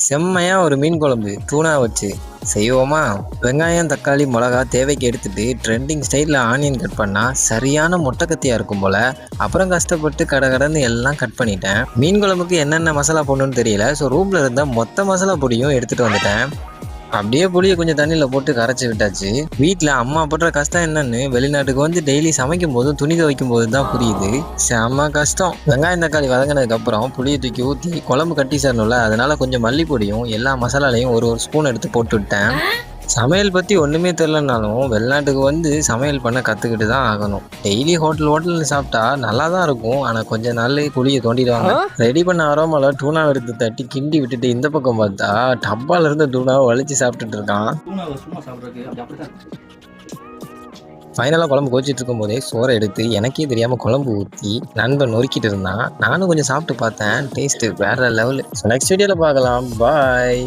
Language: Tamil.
செம்மையா ஒரு மீன் குழம்பு டூனா வச்சு செய்வோமா? வெங்காயம், தக்காளி, மிளகா தேவைக்கு எடுத்துட்டு ட்ரெண்டிங் ஸ்டைலில் ஆனியன் கட் பண்ணால் சரியான மொட்டைக்கத்தியாக இருக்கும் போல். அப்புறம் கஷ்டப்பட்டு கடன்னு எல்லாம் கட் பண்ணிட்டேன். மீன் குழம்புக்கு என்னென்ன மசாலா போடணும்னு தெரியல. ஸோ ரூமில் இருந்த மொத்த மசாலா பொடியும் எடுத்துகிட்டு வந்துட்டேன். அப்படியே புளியை கொஞ்சம் தண்ணியில் போட்டு கரைச்சி விட்டாச்சு. வீட்டில் அம்மா படுற கஷ்டம் என்னன்னு வெளிநாட்டுக்கு வந்து டெய்லி சமைக்கும் போதும் துணி துவைக்கும் போது தான் புரியுது. செம்ம கஷ்டம். வெங்காயம் தக்காளி வதங்கினதுக்கப்புறம் புளியை தூக்கி ஊற்றி குழம்பு கட்டி சேரணும்ல, அதனால கொஞ்சம் மல்லிப்பொடியும் எல்லா மசாலாலையும் ஒரு ஸ்பூன் எடுத்து போட்டு விட்டேன். சமையல் பற்றி ஒன்றுமே தெரிலனாலும் வெளிநாட்டுக்கு வந்து சமையல் பண்ண கற்றுக்கிட்டு தான் ஆகணும். டெய்லி ஹோட்டல்னு சாப்பிட்டா நல்லா தான் இருக்கும், ஆனால் கொஞ்ச நாள் குழியை தோண்டிடுவாங்க. ரெடி பண்ண அரோமால டூனா எடுத்து தட்டி கிண்டி விட்டுட்டு இந்த பக்கம் பார்த்தா டப்பால இருந்த டூனாவை வலிச்சு சாப்பிட்டுட்டு இருக்கான். ஃபைனலாக குழம்பு கோச்சிட்டு இருக்கும் போதே சோறை எடுத்து எனக்கே தெரியாமல் குழம்பு ஊற்றி நண்பன் நொறுக்கிட்டு இருந்தான். நானும் கொஞ்சம் சாப்பிட்டு பார்த்தேன். டேஸ்ட்டு வேற லெவலு. ஸோ நெக்ஸ்ட் வீடியோவில் பார்க்கலாம். பாய்.